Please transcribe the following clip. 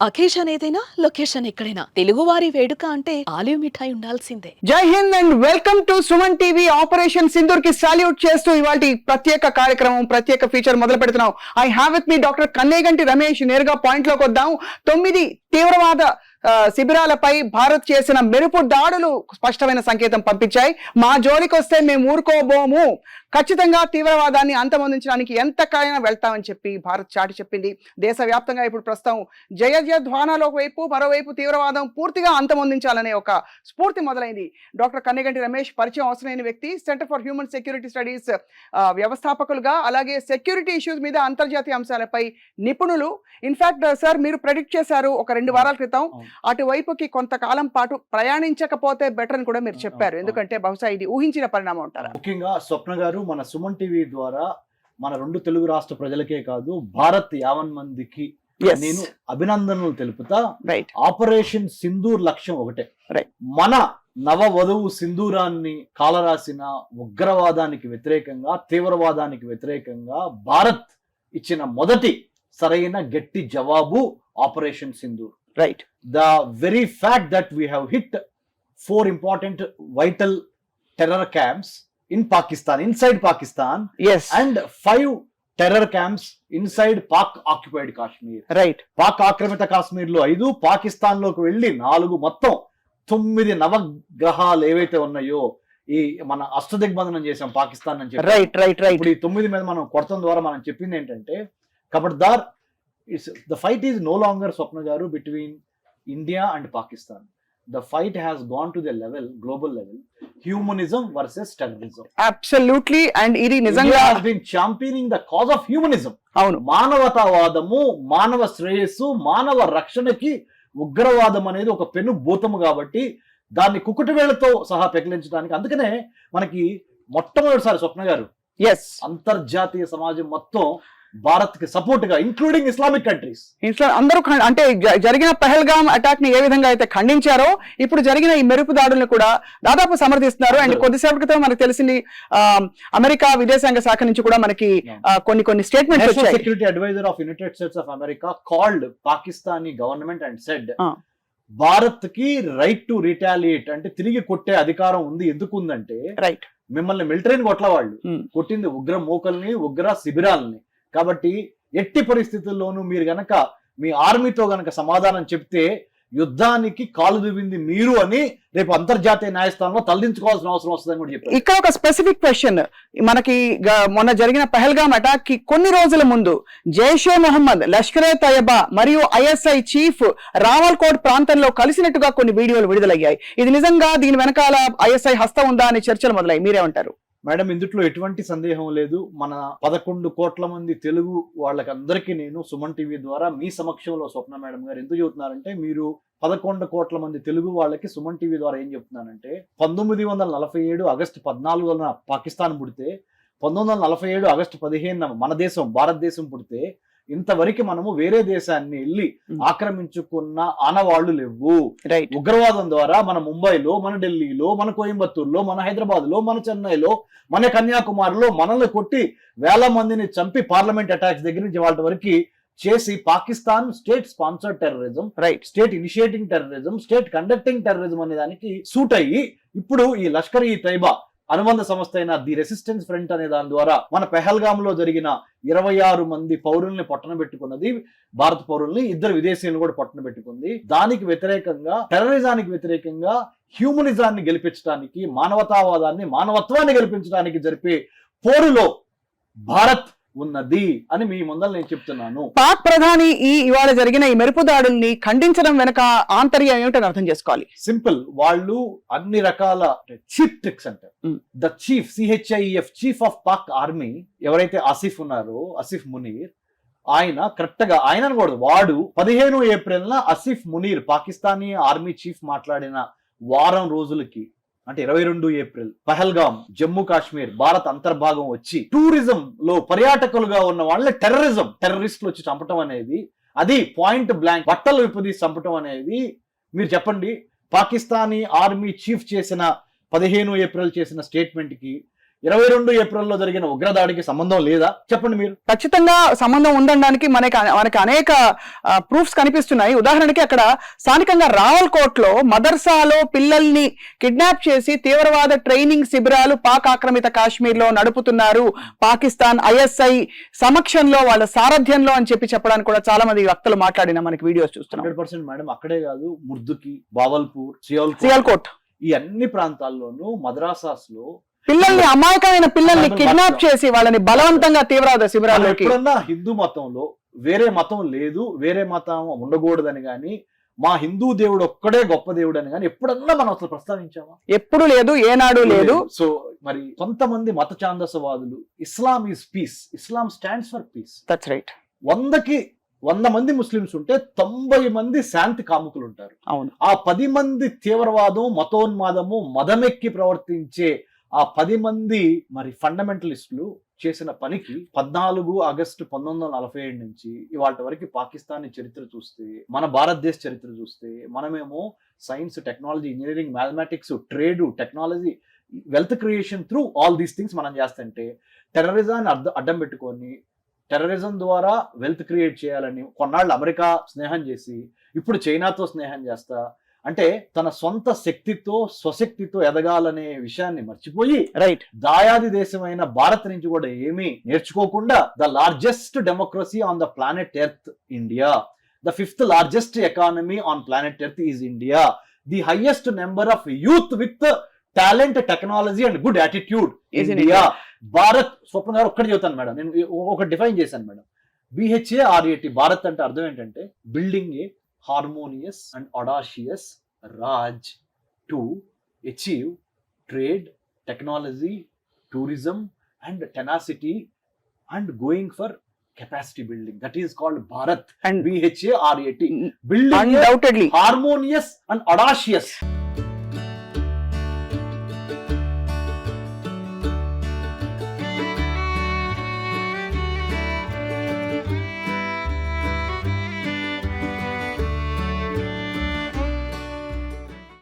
Occasion ఏదైనా location ఎక్కడైనా తెలుగువారి వేడుక అంటే ఆలివ్ మిఠాయి ఉండాల్సిందే. జై Hind and welcome to Suman TV. Operation Sindoor కి సాల్యూట్ చేస్తూ ఇవాళ ప్రత్యేక కార్యక్రమం, ప్రత్యేక ఫీచర్ మొదలు పెడుతున్నాం. I have with me doctor Kanneganti Ramesh. నేరుగా పాయింట్ లోకి వద్దాం. 9 తీవ్రవాద శిబిరాలపై భారత్ చేసిన మెరుపు దాడులు స్పష్టమైన సంకేతం పంపించాయి. మా జోలికి వస్తే మేము ఊరుకోబోము, ఖచ్చితంగా తీవ్రవాదాన్ని అంతమొందించడానికి ఎంతకైనా వెళ్తామని చెప్పి భారత్ చాటి చెప్పింది. దేశవ్యాప్తంగా ఇప్పుడు ప్రస్తుతం జయ ధ్వానాలు ఒకవైపు, మరోవైపు తీవ్రవాదం పూర్తిగా అంతమొందించాలనే ఒక స్ఫూర్తి మొదలైంది. డాక్టర్ కన్నేగంటి రమేష్ పరిచయం అవసరమైన వ్యక్తి. Centre for human security studies వ్యవస్థాపకులుగా, అలాగే సెక్యూరిటీ ఇష్యూస్ మీద అంతర్జాతీయ అంశాలపై నిపుణులు. ఇన్ఫాక్ట్ సార్, మీరు ప్రెడిక్ట్ చేశారు ఒక 2 వారాల క్రితం, అటువైపుకి కొంతకాలం పాటు ప్రయాణించకపోతే బెటర్ అని కూడా మీరు చెప్పారు. ఎందుకంటే బహుశా ఇది ఊహించిన పరిణామం అంటారా? ముఖ్యంగా స్వప్న గారు, మన సుమన్ టీవీ ద్వారా మన 2 తెలుగు రాష్ట్ర ప్రజలకే కాదు, భారత్ 50 మందికి నేను అభినందనలు తెలుపుతా. ఆపరేషన్ సింధూర్ లక్ష్యం ఒకటే. మన నవ వధువు సింధూరాన్ని కాలరాసిన ఉగ్రవాదానికి వ్యతిరేకంగా, తీవ్రవాదానికి వ్యతిరేకంగా భారత్ ఇచ్చిన మొదటి సరైన గట్టి జవాబు operation Sindoor. Right. The very fact that we have hit 4 important vital terror camps in Pakistan, inside Pakistan, yes, and 5 terror camps inside Pak occupied Kashmir. Right. Pak ఆక్రమిత కాశ్మీర్ లో 5, పాకిస్తాన్ లోకి వెళ్ళి 4, మొత్తం 9 నవగ్రహాలు ఏవైతే ఉన్నాయో ఈ మన అష్టదిగ్బంధనం చేసాం పాకిస్తాన్ అని చెప్పి. రైట్. ఇప్పుడు ఈ 9 మీద మనం కొడతం ద్వారా మనం చెప్పింది ఏంటంటే, ఖబర్దార్, the fight is no longer, Swapna garu, between India and Pakistan. The fight has gone to the level, global level, humanism versus terrorism. Absolutely. And ఇది నిజంగా India has been championing the cause of humanism. అవును, మానవతావాదము, మానవ శ్రేయస్సు, మానవ రక్షణకి ఉగ్రవాదం అనేది ఒక పెను భూతము కాబట్టి దాన్ని కుకుటి వేళ్లతో సహా పెకిలించడానికి, అందుకనే మనకి మొట్టమొదటిసారి స్వప్న గారు, ఎస్, అంతర్జాతీయ సమాజం మొత్తం భారత్ కి సపోర్ట్ గా, ఇంక్లూడింగ్ ఇస్లామిక్ కంట్రీస్, అందరూ అంటే జరిగిన పహల్గామ్ అటాక్ ని ఏ విధంగా అయితే ఖండించారో, ఇప్పుడు జరిగిన ఈ మెరుపు దాడులను కూడా దాదాపు సమర్థిస్తున్నారు. అండ్ కొద్దిసేపటి క్రితం మనకు తెలిసింది, అమెరికా విదేశాంగ శాఖ నుంచి కూడా మనకి కొన్ని స్టేట్మెంట్స్ వచ్చాయి. Security adviser of United States of America called Pakistani government and said, Bharat కి రైట్ టు రిటాలియేట్, అంటే తిరిగి కొట్టే అధికారం ఉంది. ఎందుకు ఉందంటే, రైట్, మిమ్మల్ని మిలిటరీని కొట్ల వాళ్ళు కొట్టింది ఉగ్ర మూకల్ని, ఉగ్ర శిబిరాలని. కాబట్టి ఎట్టి పరిస్థితుల్లోనూ మీరు గనక మీ ఆర్మీతో గనక సమాధానం చెప్తే యుద్ధానికి కాలు దువ్వింది మీరు అని రేపు అంతర్జాతీయ న్యాయస్థానంలో తలదించుకోవాల్సిన అవసరం వస్తుందని కూడా చెప్పారు. ఇక్కడ ఒక స్పెసిఫిక్ క్వశ్చన్, మనకి మొన్న జరిగిన పహల్గామ్ అటాక్ కి కొన్ని రోజుల ముందు జైషే మొహమ్మద్, లష్కరే తయబా మరియు ఐఎస్ఐ చీఫ్ రావల్కోట్ ప్రాంతంలో కలిసినట్టుగా కొన్ని వీడియోలు విడుదలయ్యాయి. ఇది నిజంగా దీని వెనకాల ఐఎస్ఐ హస్తం ఉందా అనే చర్చలు మొదలయ్యాయి. మీరేమంటారు? మేడం, ఇందులో ఎటువంటి సందేహం లేదు. మన 11 కోట్ల మంది తెలుగు వాళ్ళకందరికీ నేను సుమన్ టీవీ ద్వారా మీ సమక్షంలో, స్వప్న మేడం గారు ఎందుకు చెబుతున్నారంటే, మీరు 11 కోట్ల మంది తెలుగు వాళ్ళకి సుమన్ టీవీ ద్వారా ఏం చెప్తున్నానంటే, 1947 ఆగస్టు 14న పాకిస్తాన్ పుడితే, 1947 ఆగస్టు 15న మన దేశం భారతదేశం పుడితే, ఇంతవరకు మనము వేరే దేశాన్ని వెళ్ళి ఆక్రమించుకున్న ఆనవాళ్లు లేవు. ఉగ్రవాదం ద్వారా మన ముంబైలో, మన ఢిల్లీలో, మన కోయంబత్తూరులో, మన హైదరాబాద్ లో, మన చెన్నైలో, మన కన్యాకుమారిలో మనల్ని కొట్టి వేల మందిని చంపి పార్లమెంట్ అటాక్స్ దగ్గర నుంచి వాళ్ళ వరకు చేసి, Pakistan state sponsored terrorism, state initiating terrorism, state conducting terrorism అనే దానికి సూట్ అయ్యి, ఇప్పుడు ఈ లష్కర్ ఈ తైబా అనుబంధ సంస్థ అయిన ది రెసిస్టెన్స్ ఫ్రంట్ అనే దాని ద్వారా మన పెహల్గామ్ లో జరిగిన 26 మంది పౌరుల్ని పట్టణ పెట్టుకున్నది, భారత పౌరుల్ని, 2 విదేశీయులను కూడా పట్టణ పెట్టుకుంది. దానికి వ్యతిరేకంగా, టెర్రరిజానికి వ్యతిరేకంగా, హ్యూమనిజాన్ని గెలిపించడానికి, మానవతావాదాన్ని, మానవత్వాన్ని గెలిపించడానికి జరిపే పోరులో భారత్ ఉన్నది అని మీ ముందర నేను చెప్తున్నాను. పాక్ ప్రధాని ఇవాళ జరిగిన ఈ మెరుపు దాడుల్ని ఖండించడం వెనక ఆంతర్యం ఏమిటని అర్థం చేసుకోవాలి. సింపుల్, వాళ్ళు అన్ని రకాల చీఫ్ ట్రిక్స్ అంటారు. The chief, CHIF, chief of Pak army ఎవరైతే ఆసిఫ్ ఉన్నారో, ఆసిఫ్ మునీర్, ఆయన కరెక్ట్ గా, ఆయన అనకూడదు, వాడు 15 ఏప్రిల్న ఆసిఫ్ మునీర్ పాకిస్తానీ ఆర్మీ చీఫ్ మాట్లాడిన వారం రోజులకి, అంటే 22 ఏప్రిల్, పహల్గామ్, జమ్మూ కాశ్మీర్ భారత్ అంతర్భాగం వచ్చి టూరిజం లో పర్యాటకులుగా ఉన్న వాళ్ళని టెర్రరిస్టులు వచ్చి చంపటం అనేది, అది పాయింట్ బ్లాంక్ బట్టలు విప్పదీసి చంపటం అనేది, మీరు చెప్పండి, పాకిస్తానీ ఆర్మీ చీఫ్ చేసిన 15 ఏప్రిల్ చేసిన స్టేట్మెంట్ కి 22 ఏప్రిల్లో జరిగిన ఉగ్రదాడికి సంబంధం లేదా? చెప్పండి మీరు. ఖచ్చితంగా సంబంధం ఉందనడానికి మనకి అనేక ప్రూఫ్స్ కనిపిస్తున్నాయి. ఉదాహరణకి అక్కడ స్థానికంగా రావల్కోట్లో మదర్సాలో పిల్లల్ని కిడ్నాప్ చేసి తీవ్రవాద ట్రైనింగ్ శిబిరాలు పాక్ ఆక్రమిత కాశ్మీర్ లో నడుపుతున్నారు పాకిస్తాన్ ISI సమక్షంలో వాళ్ళ సారథ్యంలో అని చెప్పడానికి కూడా చాలా మంది వక్తలు మాట్లాడిన మనకి వీడియోస్ చూస్తున్నాం. 100% మేడం. అక్కడే కాదు, ముర్దుకి, బావల్పూర్, సియాల్కోట్ ఈ అన్ని ప్రాంతాల్లోనూ మద్రాసాస్ లో పిల్లల్ని, అమాయకమైన పిల్లల్ని కిడ్నాప్ చేసి వాళ్ళని బలవంతంగా తీవ్రవాద శిబిరాల్లోకి. ఎప్పుడన్నా హిందూ మతంలో వేరే మతం లేదు, వేరే మతం ఉండకూడదని గాని, మా హిందూ దేవుడు ఒక్కడే గొప్ప దేవుడు అని కానీ ఎప్పుడన్నా మనం అసలు ప్రస్తావించామా? ఎప్పుడు లేదు, ఏనాడు లేదు. సో మరి కొంతమంది మత ఛాందసవాదులు Islam is peace, Islam stands for peace. That's right. 100 మంది ముస్లిమ్స్ ఉంటే 90 మంది శాంతి కాముకులు ఉంటారు. అవును. ఆ 10 మంది తీవ్రవాదం, మతోన్మాదము, మదమెక్కి ప్రవర్తించే ఆ 10 మంది మరి ఫండమెంటలిస్టులు చేసిన పనికి 14 ఆగస్టు 1947 నుంచి ఇవాళ వరకు పాకిస్తాన్ చరిత్ర చూస్తే, మన భారతదేశ చరిత్ర చూస్తే, మనమేమో science, technology, engineering, mathematics, trade, technology, wealth creation through all these things మనం చేస్తుంటే, టెర్రరిజాన్ని అడ్డం పెట్టుకొని టెర్రరిజం ద్వారా వెల్త్ క్రియేట్ చేయాలని కొన్నాళ్ళు అమెరికా స్నేహం చేసి ఇప్పుడు చైనాతో స్నేహం చేస్తా, అంటే తన సొంత శక్తితో స్వశక్తితో ఎదగాలనే విషయాన్ని మర్చిపోయి, రైట్, దాయాది దేశమైన భారత్ నుంచి కూడా ఏమీ నేర్చుకోకుండా, the largest democracy on the planet earth India, the 5th largest economy on planet earth is India, the highest number of youth with talent, technology and good attitude India. Bharat Swapna garu ఒక్కటి చెబుతాను మేడం, నేను ఒక define చేశాను madam. BHARAT Bharat అంటే అర్థం ఏంటంటే building A harmonious and audacious Raj to achieve trade, technology, tourism and tenacity and going for capacity building. That is called Bharat. And BHARAT. Building undoubtedly harmonious and audacious.